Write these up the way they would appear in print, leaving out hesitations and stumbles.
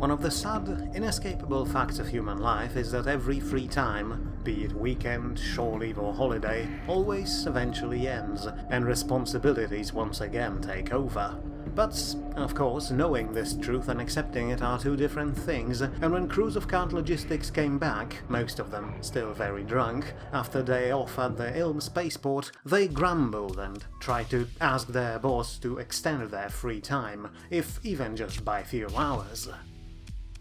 One of the sad, inescapable facts of human life is that every free time, be it weekend, shore leave or holiday, always eventually ends, and responsibilities once again take over. But, of course, knowing this truth and accepting it are two different things, and when crews of cart logistics came back, most of them still very drunk, after a day off at the Ilm spaceport, they grumbled and tried to ask their boss to extend their free time, if even just by a few hours.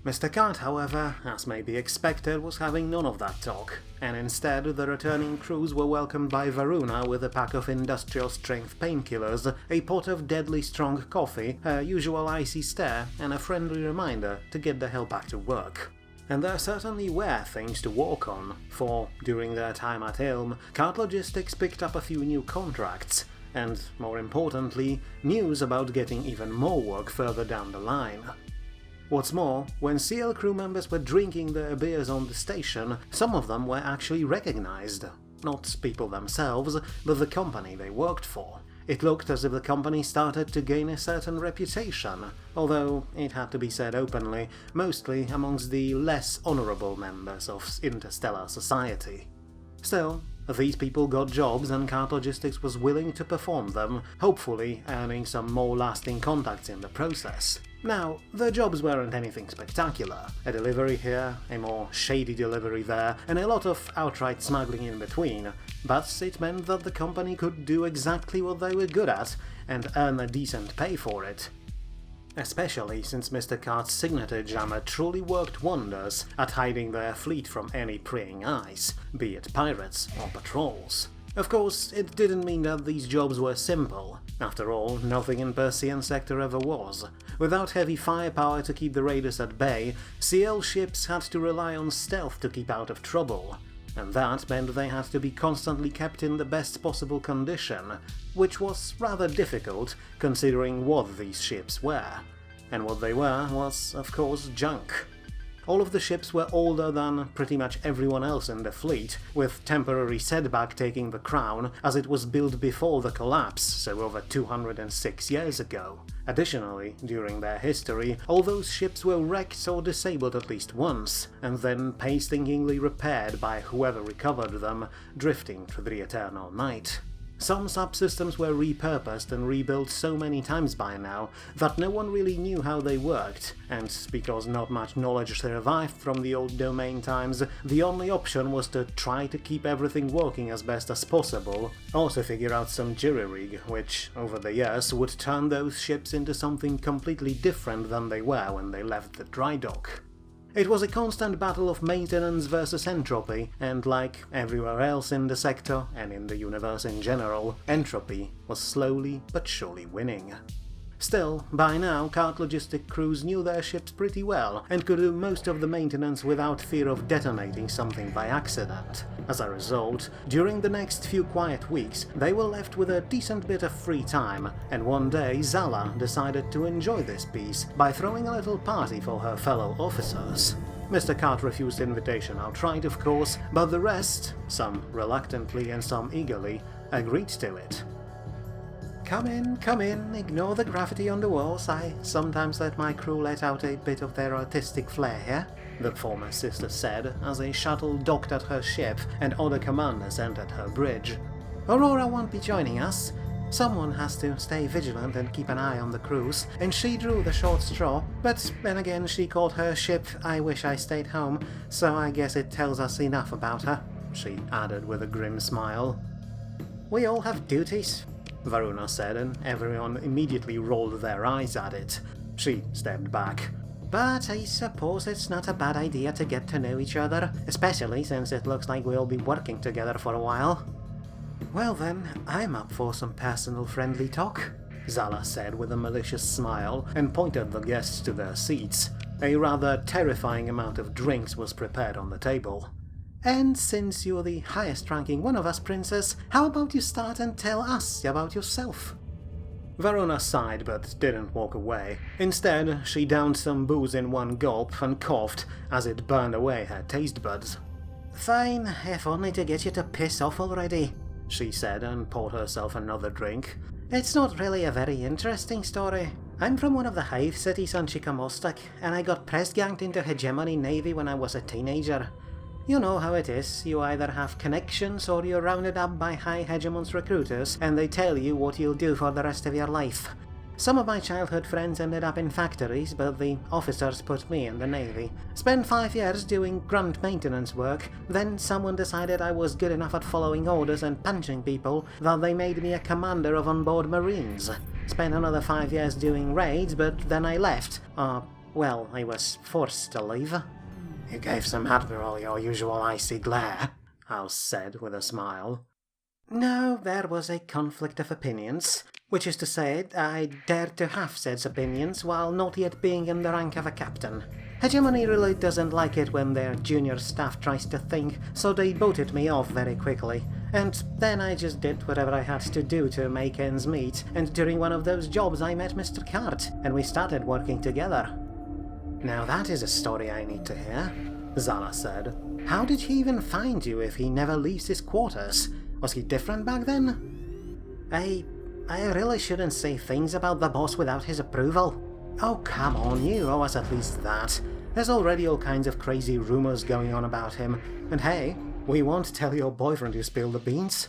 Mr. Cart, however, as may be expected, was having none of that talk, and instead the returning crews were welcomed by Varuna with a pack of industrial-strength painkillers, a pot of deadly strong coffee, her usual icy stare, and a friendly reminder to get the hell back to work. And there certainly were things to work on, for, during their time at Ilm, Cart Logistics picked up a few new contracts, and, more importantly, news about getting even more work further down the line. What's more, when CL crew members were drinking their beers on the station, some of them were actually recognized. Not people themselves, but the company they worked for. It looked as if the company started to gain a certain reputation, although, it had to be said openly, mostly amongst the less honorable members of interstellar society. Still, these people got jobs and Cart Logistics was willing to perform them, hopefully earning some more lasting contacts in the process. Now, the jobs weren't anything spectacular. A delivery here, a more shady delivery there, and a lot of outright smuggling in between, but it meant that the company could do exactly what they were good at, and earn a decent pay for it. Especially since Mr. Cart's signature jammer truly worked wonders at hiding their fleet from any prying eyes, be it pirates or patrols. Of course, it didn't mean that these jobs were simple. After all, nothing in Persean Sector ever was. Without heavy firepower to keep the raiders at bay, CL ships had to rely on stealth to keep out of trouble. And that meant they had to be constantly kept in the best possible condition, which was rather difficult considering what these ships were. And what they were was, of course, junk. All of the ships were older than pretty much everyone else in the fleet, with temporary setback taking the crown as it was built before the collapse, so over 206 years ago. Additionally, during their history, all those ships were wrecked or disabled at least once, and then painstakingly repaired by whoever recovered them, drifting through the eternal night. Some subsystems were repurposed and rebuilt so many times by now that no one really knew how they worked, and because not much knowledge survived from the old domain times, the only option was to try to keep everything working as best as possible, or to figure out some jury-rig, which, over the years, would turn those ships into something completely different than they were when they left the dry dock. It was a constant battle of maintenance versus entropy, and like everywhere else in the sector, and in the universe in general, entropy was slowly but surely winning. Still, by now, Cart Logistic crews knew their ships pretty well, and could do most of the maintenance without fear of detonating something by accident. As a result, during the next few quiet weeks, they were left with a decent bit of free time, and one day Zala decided to enjoy this peace by throwing a little party for her fellow officers. Mr. Cart refused invitation outright, of course, but the rest, some reluctantly and some eagerly, agreed to it. Come in, ignore the graffiti on the walls. I sometimes let my crew let out a bit of their artistic flair here, the former sister said as a shuttle docked at her ship and other commanders entered her bridge. Aurora won't be joining us. Someone has to stay vigilant and keep an eye on the crews, and she drew the short straw, but then again she called her ship I Wish I Stayed Home, so I guess it tells us enough about her, she added with a grim smile. We all have duties, Varuna said, and everyone immediately rolled their eyes at it. She stepped back. But I suppose it's not a bad idea to get to know each other, especially since it looks like we'll be working together for a while. Well then, I'm up for some personal friendly talk, Zala said with a malicious smile, and pointed the guests to their seats. A rather terrifying amount of drinks was prepared on the table. And since you're the highest-ranking one of us, Princess, how about you start and tell us about yourself? Varuna sighed but didn't walk away. Instead, she downed some booze in one gulp and coughed as it burned away her taste buds. Fine, if only to get you to piss off already, she said and poured herself another drink. It's not really a very interesting story. I'm from one of the hive cities on Chikamostak, and I got press-ganged into Hegemony Navy when I was a teenager. You know how it is, you either have connections or you're rounded up by high hegemons recruiters and they tell you what you'll do for the rest of your life. Some of my childhood friends ended up in factories, but the officers put me in the Navy. Spent 5 years doing grunt maintenance work, then someone decided I was good enough at following orders and punching people that they made me a commander of onboard Marines. Spent another 5 years doing raids, but then I left. Well, I was forced to leave. You gave some Admiral your usual icy glare, House said with a smile. No, there was a conflict of opinions. Which is to say, I dared to have said opinions while not yet being in the rank of a captain. Hegemony really doesn't like it when their junior staff tries to think, so they booted me off very quickly. And then I just did whatever I had to do to make ends meet, and during one of those jobs I met Mr. Cart, and we started working together. Now that is a story I need to hear, Zala said. How did he even find you if he never leaves his quarters? Was he different back then? I really shouldn't say things about the boss without his approval. Oh, come on, you owe us at least that. There's already all kinds of crazy rumors going on about him. And hey, we won't tell your boyfriend you spilled the beans.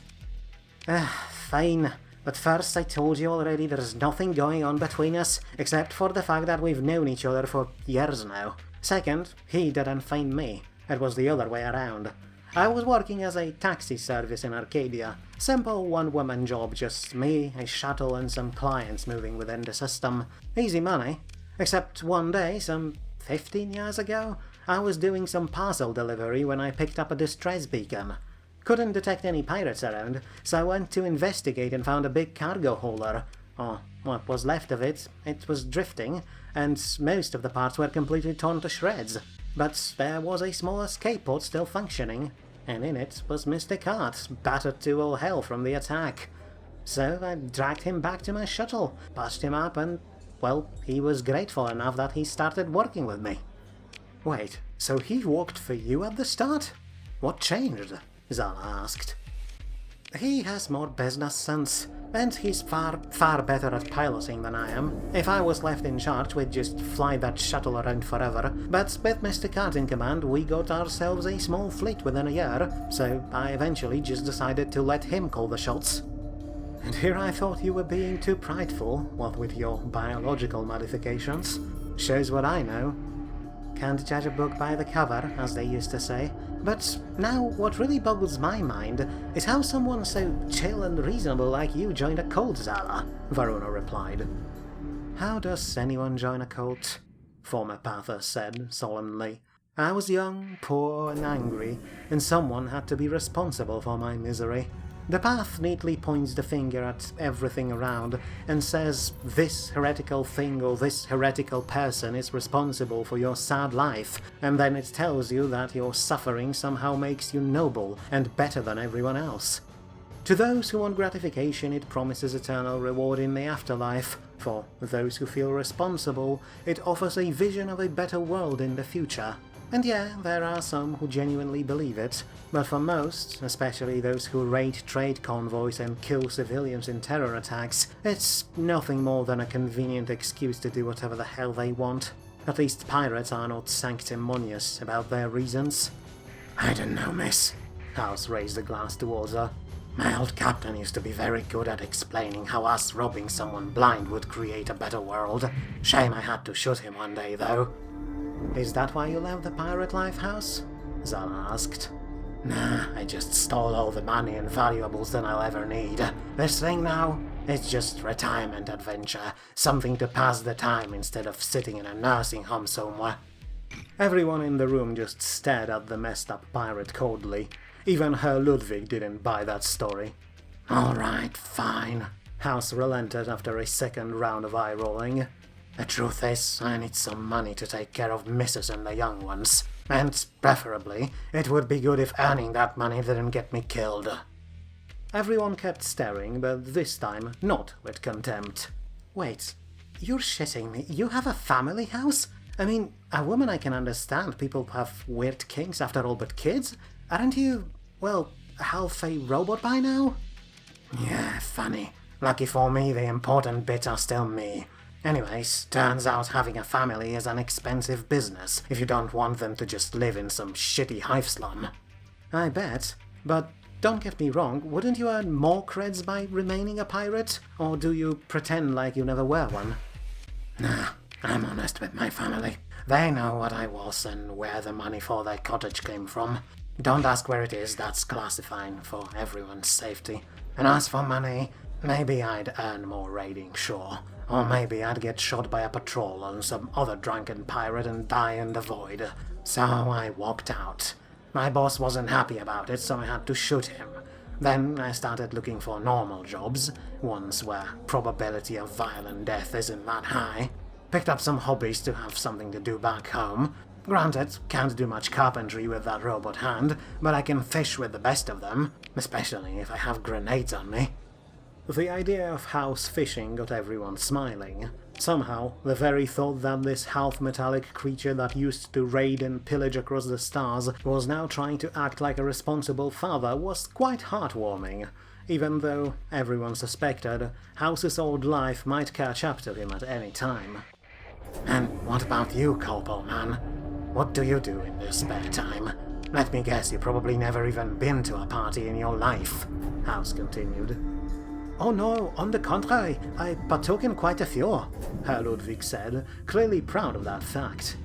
Fine. But first, I told you already there's nothing going on between us, except for the fact that we've known each other for years now. Second, he didn't find me. It was the other way around. I was working as a taxi service in Arcadia. Simple one-woman job, just me, a shuttle, and some clients moving within the system. Easy money. Except one day, some 15 years ago, I was doing some parcel delivery when I picked up a distress beacon. Couldn't detect any pirates around, so I went to investigate and found a big cargo hauler. Or what was left of it, it was drifting, and most of the parts were completely torn to shreds. But there was a small escape pod still functioning, and in it was Mr. Cart, battered to all hell from the attack. So I dragged him back to my shuttle, patched him up, and, well, he was grateful enough that he started working with me. Wait, so he worked for you at the start? What changed? Zala asked. He has more business sense, and he's far better at piloting than I am. If I was left in charge, we'd just fly that shuttle around forever, but with Mr. Cart in command, we got ourselves a small fleet within a year, so I eventually just decided to let him call the shots. And here I thought you were being too prideful, what with your biological modifications. Shows what I know. Can't judge a book by the cover, as they used to say. But now, what really boggles my mind is how someone so chill and reasonable like you joined a cult, Zala, Varuna replied. How does anyone join a cult? Former Pather said solemnly. I was young, poor, and angry, and someone had to be responsible for my misery. The path neatly points the finger at everything around and says this heretical thing or this heretical person is responsible for your sad life, and then it tells you that your suffering somehow makes you noble and better than everyone else. To those who want gratification, it promises eternal reward in the afterlife. For those who feel responsible, it offers a vision of a better world in the future. And yeah, there are some who genuinely believe it, but for most, especially those who raid trade convoys and kill civilians in terror attacks, it's nothing more than a convenient excuse to do whatever the hell they want. At least pirates are not sanctimonious about their reasons. I don't know, miss. House raised a glass towards her. My old captain used to be very good at explaining how us robbing someone blind would create a better world. Shame I had to shoot him one day, though. Is that why you left the pirate life, House? Zala asked. Nah, I just stole all the money and valuables that I'll ever need. This thing now, it's just retirement adventure, something to pass the time instead of sitting in a nursing home somewhere. Everyone in the room just stared at the messed up pirate coldly. Even Herr Ludwig didn't buy that story. Alright, fine. House relented after a second round of eye-rolling. The truth is, I need some money to take care of Mrs. and the young ones, and, preferably, it would be good if earning that money didn't get me killed. Everyone kept staring, but this time not with contempt. Wait, you're shitting me? You have a family house? I mean, a woman I can understand, people have weird kinks after all but kids. Aren't you, well, half a robot by now? Yeah, funny. Lucky for me, the important bits are still me. Anyways, turns out having a family is an expensive business if you don't want them to just live in some shitty hive slum. I bet, but don't get me wrong, wouldn't you earn more creds by remaining a pirate? Or do you pretend like you never were one? Nah, I'm honest with my family. They know what I was and where the money for their cottage came from. Don't ask where it is, that's classifying for everyone's safety. And as for money, maybe I'd earn more raiding, sure. Or maybe I'd get shot by a patrol on some other drunken pirate and die in the void. So I walked out. My boss wasn't happy about it, so I had to shoot him. Then I started looking for normal jobs, ones where probability of violent death isn't that high. Picked up some hobbies to have something to do back home. Granted, can't do much carpentry with that robot hand, but I can fish with the best of them, especially if I have grenades on me. The idea of house fishing got everyone smiling. Somehow, the very thought that this half-metallic creature that used to raid and pillage across the stars was now trying to act like a responsible father was quite heartwarming, even though everyone suspected House's old life might catch up to him at any time. And what about you, Corporal Man? What do you do in your spare time? Let me guess, you probably never even been to a party in your life, House continued. Oh no, on the contrary, I partook in quite a few, Herr Ludwig said, clearly proud of that fact.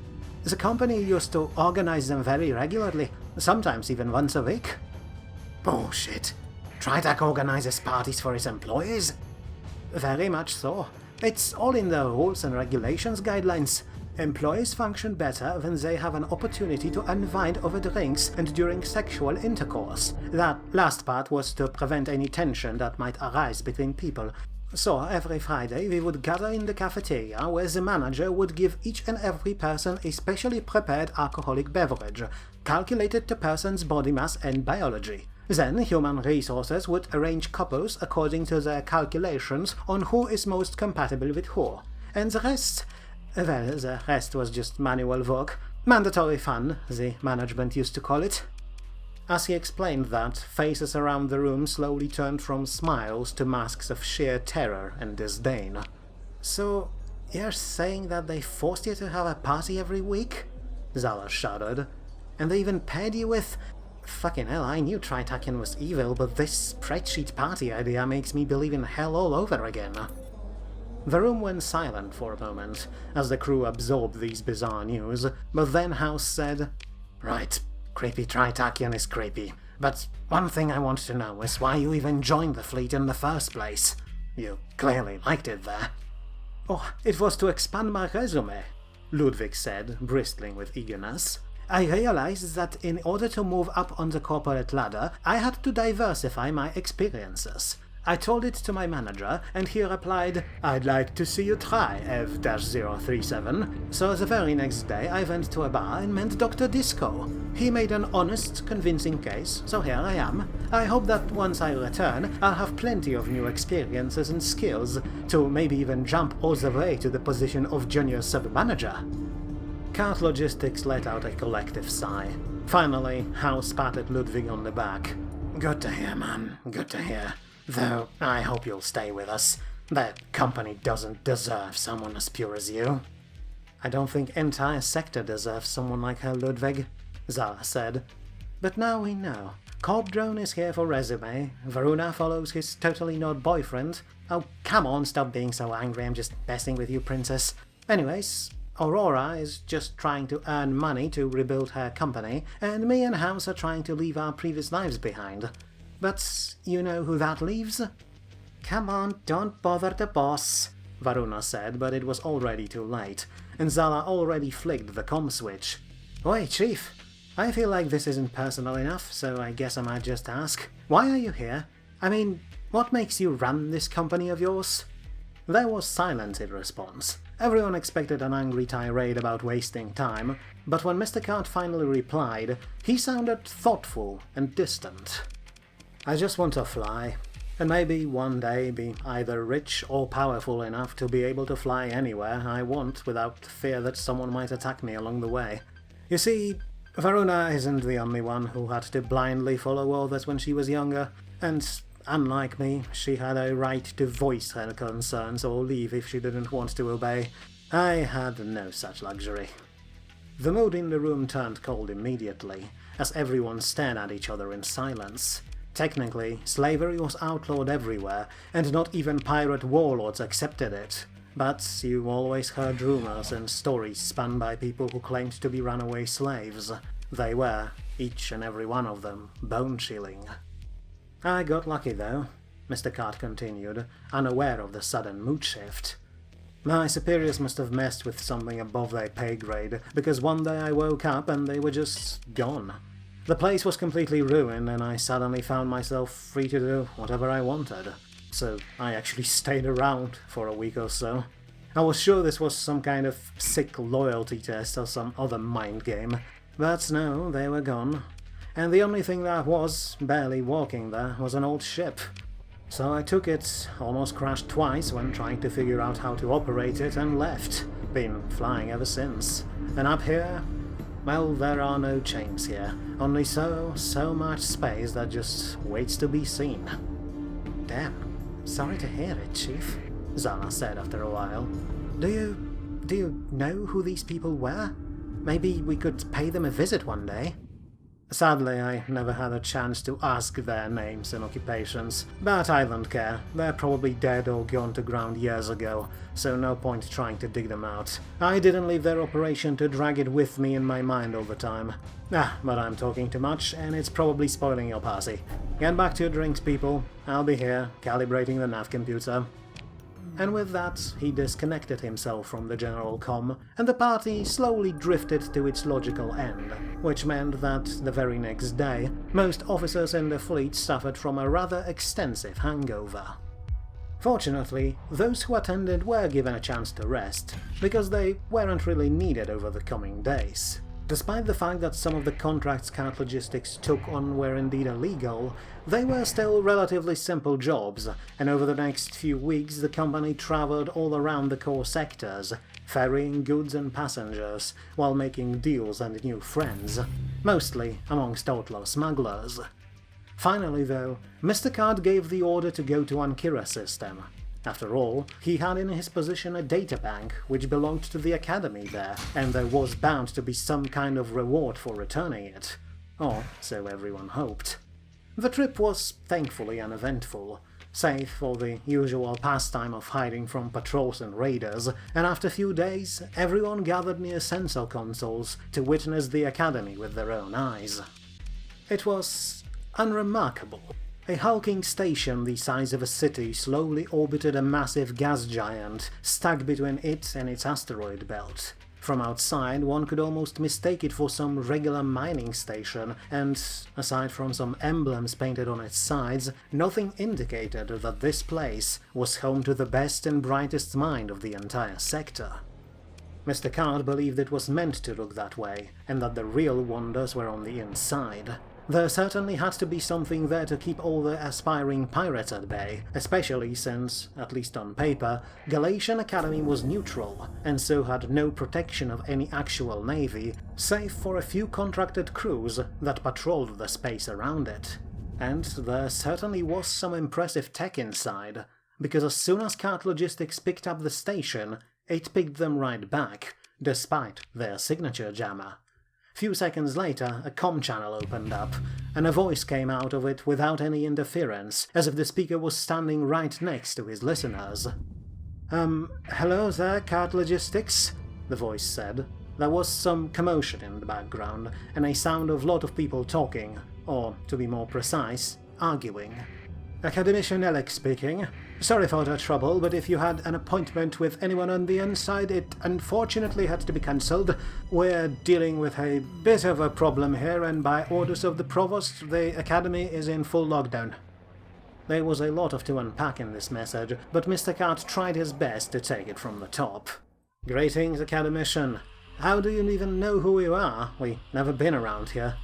The company used to organize them very regularly, sometimes even once a week. Bullshit. Tritak organizes parties for his employees? Very much so. It's all in the rules and regulations guidelines. Employees function better when they have an opportunity to unwind over drinks and during sexual intercourse. That last part was to prevent any tension that might arise between people. So every Friday we would gather in the cafeteria where the manager would give each and every person a specially prepared alcoholic beverage, calculated to person's body mass and biology. Then human resources would arrange couples according to their calculations on who is most compatible with who. And the rest... well, the rest was just manual work. Mandatory fun, the management used to call it. As he explained that, faces around the room slowly turned from smiles to masks of sheer terror and disdain. So, you're saying that they forced you to have a party every week? Zala shuddered. And they even paired you with... Fucking hell, I knew Tritakian was evil, but this spreadsheet party idea makes me believe in hell all over again. The room went silent for a moment, as the crew absorbed these bizarre news, but then House said, Right, creepy Tritakian is creepy, but one thing I want to know is why you even joined the fleet in the first place. You clearly liked it there. Oh, it was to expand my resume, Ludwig said, bristling with eagerness. I realized that in order to move up on the corporate ladder, I had to diversify my experiences. I told it to my manager, and he replied, I'd like to see you try, F-037. So the very next day I went to a bar and met Dr. Disco. He made an honest, convincing case, so here I am. I hope that once I return, I'll have plenty of new experiences and skills, to maybe even jump all the way to the position of junior sub-manager. Cart Logistics let out a collective sigh. Finally, House patted Ludwig on the back. Good to hear, man. Good to hear. Though, I hope you'll stay with us. That company doesn't deserve someone as pure as you. I don't think entire sector deserves someone like her, Ludwig, Zara said. But now we know. Corp Drone is here for resume. Varuna follows his totally not boyfriend. Oh, come on, stop being so angry. I'm just messing with you, princess. Anyways, Aurora is just trying to earn money to rebuild her company, and me and House are trying to leave our previous lives behind. But you know who that leaves? Come on, don't bother the boss, Varuna said, but it was already too late, and Zala already flicked the comm switch. Oi, Chief, I feel like this isn't personal enough, so I guess I might just ask. Why are you here? I mean, what makes you run this company of yours? There was silence in response. Everyone expected an angry tirade about wasting time, but when Mr. Cart finally replied, he sounded thoughtful and distant. I just want to fly, and maybe one day be either rich or powerful enough to be able to fly anywhere I want without fear that someone might attack me along the way. You see, Varuna isn't the only one who had to blindly follow orders when she was younger, and unlike me, she had a right to voice her concerns or leave if she didn't want to obey. I had no such luxury. The mood in the room turned cold immediately, as everyone stared at each other in silence. Technically, slavery was outlawed everywhere, and not even pirate warlords accepted it. But you always heard rumors and stories spun by people who claimed to be runaway slaves. They were, each and every one of them, bone-chilling. I got lucky though, Mr. Cart continued, unaware of the sudden mood shift. My superiors must have messed with something above their pay grade, because one day I woke up and they were just gone. The place was completely ruined and I suddenly found myself free to do whatever I wanted. So I actually stayed around for a week or so. I was sure this was some kind of sick loyalty test or some other mind game, but no, they were gone. And the only thing that was barely walking there was an old ship. So I took it, almost crashed twice when trying to figure out how to operate it, and left. Been flying ever since. And up here, well, there are no chains here. Only so much space that just waits to be seen. Damn, sorry to hear it, Chief, Zana said after a while. Do you know who these people were? Maybe we could pay them a visit one day. Sadly, I never had a chance to ask their names and occupations, but I don't care. They're probably dead or gone to ground years ago, so no point trying to dig them out. I didn't leave their operation to drag it with me in my mind all the time. But I'm talking too much, and it's probably spoiling your party. Get back to your drinks, people. I'll be here, calibrating the nav computer. And with that, he disconnected himself from the general comm, and the party slowly drifted to its logical end, which meant that the very next day, most officers in the fleet suffered from a rather extensive hangover. Fortunately, those who attended were given a chance to rest, because they weren't really needed over the coming days. Despite the fact that some of the contracts Cart Logistics took on were indeed illegal, they were still relatively simple jobs, and over the next few weeks the company travelled all around the core sectors, ferrying goods and passengers, while making deals and new friends, mostly amongst outlaw smugglers. Finally though, Mr. Cart gave the order to go to Ankira system. After all, he had in his possession a databank which belonged to the Academy there, and there was bound to be some kind of reward for returning it. Or so everyone hoped. The trip was thankfully uneventful, save for the usual pastime of hiding from patrols and raiders, and after a few days, everyone gathered near sensor consoles to witness the Academy with their own eyes. It was unremarkable. A hulking station the size of a city slowly orbited a massive gas giant stuck between it and its asteroid belt. From outside, one could almost mistake it for some regular mining station, and, aside from some emblems painted on its sides, nothing indicated that this place was home to the best and brightest mind of the entire sector. Mr. Cart believed it was meant to look that way, and that the real wonders were on the inside. There certainly had to be something there to keep all the aspiring pirates at bay, especially since, at least on paper, Galatian Academy was neutral, and so had no protection of any actual navy, save for a few contracted crews that patrolled the space around it. And there certainly was some impressive tech inside, because as soon as Cart Logistics picked up the station, it picked them right back, despite their signature jammer. Few seconds later, a comm channel opened up, and a voice came out of it without any interference, as if the speaker was standing right next to his listeners. Hello there, Cart Logistics, the voice said. There was some commotion in the background, and a sound of a lot of people talking, or, to be more precise, arguing. Academician Alex speaking. Sorry for the trouble, but if you had an appointment with anyone on the inside, it unfortunately had to be cancelled. We're dealing with a bit of a problem here, and by orders of the Provost, the Academy is in full lockdown. There was a lot to unpack in this message, but Mr. Cart tried his best to take it from the top. Greetings, Academician. How do you even know who you are? We never been around here.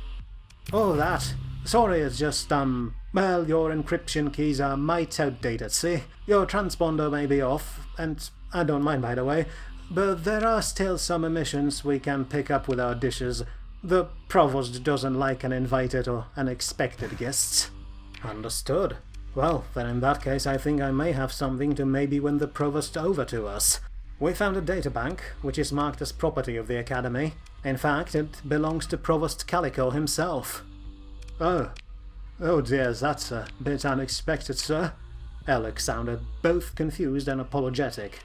Oh, that. Sorry, it's just, well, your encryption keys are might outdated, see? Your transponder may be off, and I don't mind, by the way, but there are still some emissions we can pick up with our dishes. The Provost doesn't like uninvited or unexpected guests. Understood. Well, then in that case I think I may have something to maybe win the Provost over to us. We found a databank, which is marked as property of the Academy. In fact, it belongs to Provost Calico himself. Oh dear, that's a bit unexpected, sir. Alex sounded both confused and apologetic.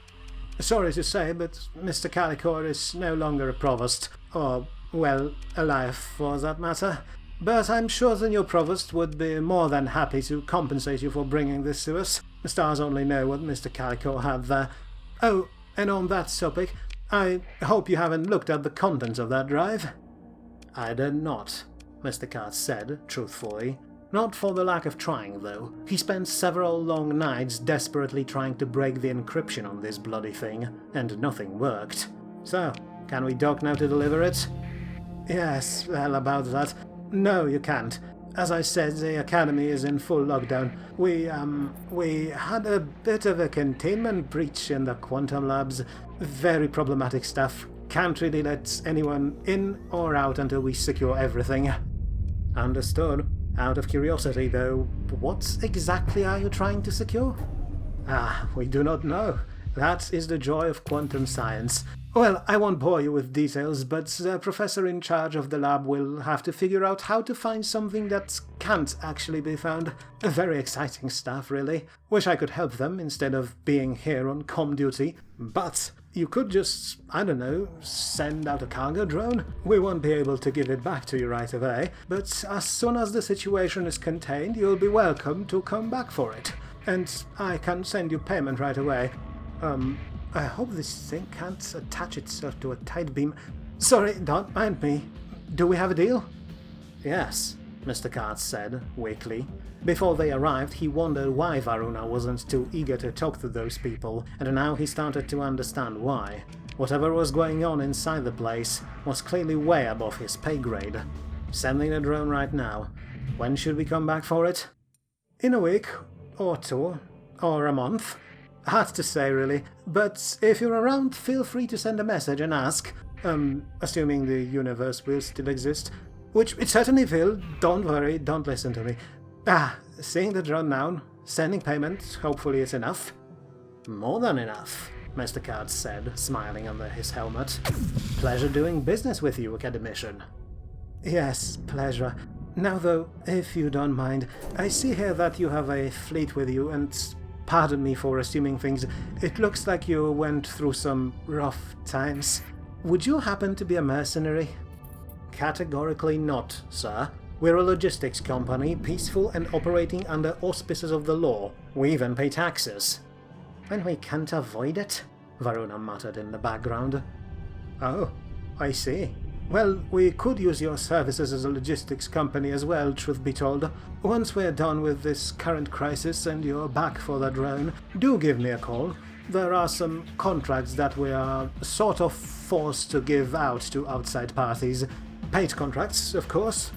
Sorry to say, but Mr. Calico is no longer a Provost, or, well, alive for that matter. But I'm sure the new Provost would be more than happy to compensate you for bringing this to us. The stars only know what Mr. Calico had there. Oh, and on that topic, I hope you haven't looked at the contents of that drive. I did not, Mr. Katz said, truthfully. Not for the lack of trying, though. He spent several long nights desperately trying to break the encryption on this bloody thing, and nothing worked. So, can we dock now to deliver it? Yes, well, about that. No, you can't. As I said, the Academy is in full lockdown. We had a bit of a containment breach in the quantum labs. Very problematic stuff. Can't really let anyone in or out until we secure everything. Understood. Out of curiosity, though, what exactly are you trying to secure? We do not know. That is the joy of quantum science. Well, I won't bore you with details, but the professor in charge of the lab will have to figure out how to find something that can't actually be found. Very exciting stuff, really. Wish I could help them instead of being here on comm duty. But you could just, I don't know, send out a cargo drone? We won't be able to give it back to you right away, but as soon as the situation is contained, you'll be welcome to come back for it. And I can send you payment right away. I hope this thing can't attach itself to a tight beam. Sorry, don't mind me. Do we have a deal? Yes, Mr. Katz said, weakly. Before they arrived, he wondered why Varuna wasn't too eager to talk to those people, and now he started to understand why. Whatever was going on inside the place was clearly way above his pay grade. Sending a drone right now. When should we come back for it? In a week, or two, or a month. Hard to say, really, but if you're around, feel free to send a message and ask, assuming the universe will still exist, which it certainly will. Don't worry, don't listen to me. Seeing the drone now, sending payment, hopefully it's enough. More than enough, Mr. Katz said, smiling under his helmet. Pleasure doing business with you, Academician. Yes, pleasure. Now though, if you don't mind, I see here that you have a fleet with you, and pardon me for assuming things. It looks like you went through some rough times. Would you happen to be a mercenary? Categorically not, sir. We're a logistics company, peaceful and operating under auspices of the law. We even pay taxes. And we can't avoid it? Varuna muttered in the background. Oh, I see. Well, we could use your services as a logistics company as well, truth be told. Once we're done with this current crisis and you're back for the drone, do give me a call. There are some contracts that we are sort of forced to give out to outside parties. Paid contracts, of course.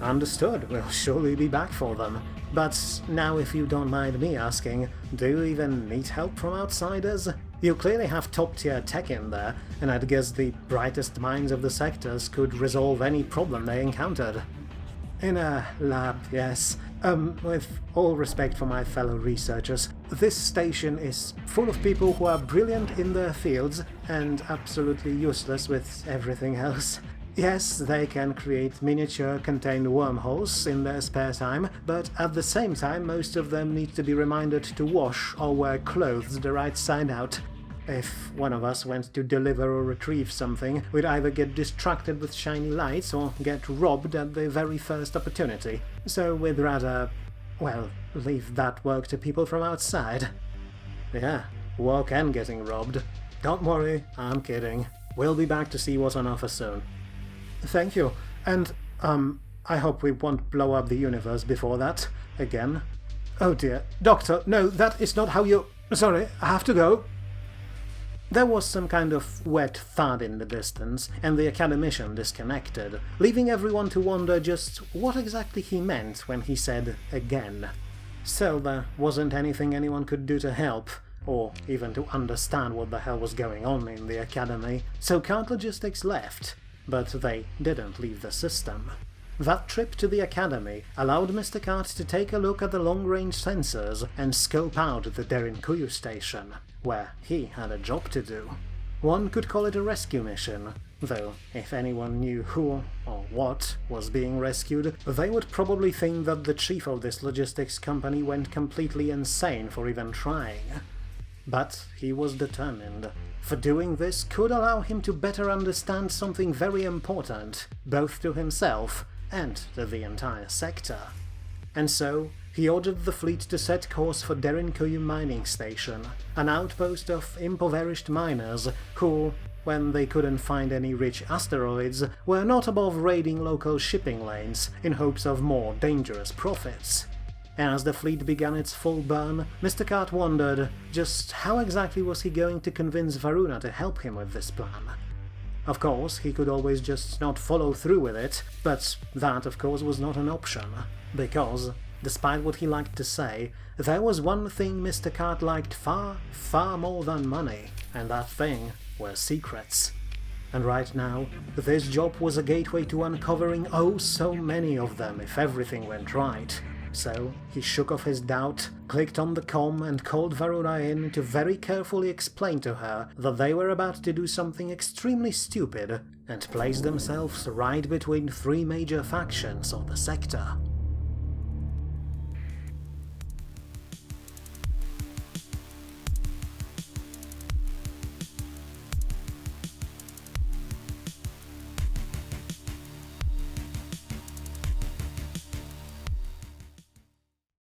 Understood. We'll surely be back for them. But now, if you don't mind me asking, do you even need help from outsiders? You clearly have top-tier tech in there, and I'd guess the brightest minds of the sectors could resolve any problem they encountered. In a lab, yes. With all respect for my fellow researchers, this station is full of people who are brilliant in their fields and absolutely useless with everything else. Yes, they can create miniature contained wormholes in their spare time, but at the same time most of them need to be reminded to wash or wear clothes the right side out. If one of us went to deliver or retrieve something, we'd either get distracted with shiny lights or get robbed at the very first opportunity. So we'd rather, well, leave that work to people from outside. Yeah, work and getting robbed. Don't worry, I'm kidding. We'll be back to see what's on offer soon. Thank you, and, I hope we won't blow up the universe before that, again. Oh dear, Doctor, no, that is not how you... Sorry, I have to go. There was some kind of wet thud in the distance, and the Academician disconnected, leaving everyone to wonder just what exactly he meant when he said again. So there wasn't anything anyone could do to help, or even to understand what the hell was going on in the Academy, so Count Logistics left. But they didn't leave the system. That trip to the academy allowed Mr. Cart to take a look at the long-range sensors and scope out the Derinkuyu station, where he had a job to do. One could call it a rescue mission, though if anyone knew who or what was being rescued, they would probably think that the chief of this logistics company went completely insane for even trying. But he was determined, for doing this could allow him to better understand something very important, both to himself and to the entire sector. And so, he ordered the fleet to set course for Derinkuyu Mining Station, an outpost of impoverished miners who, when they couldn't find any rich asteroids, were not above raiding local shipping lanes in hopes of more dangerous profits. As the fleet began its full burn, Mr. Cart wondered just how exactly was he going to convince Varuna to help him with this plan. Of course, he could always just not follow through with it, but that of course was not an option, because, despite what he liked to say, there was one thing Mr. Cart liked far, far more than money, and that thing were secrets. And right now, this job was a gateway to uncovering oh so many of them if everything went right. So he shook off his doubt, clicked on the comm and called Varuna in to very carefully explain to her that they were about to do something extremely stupid and place themselves right between three major factions of the sector.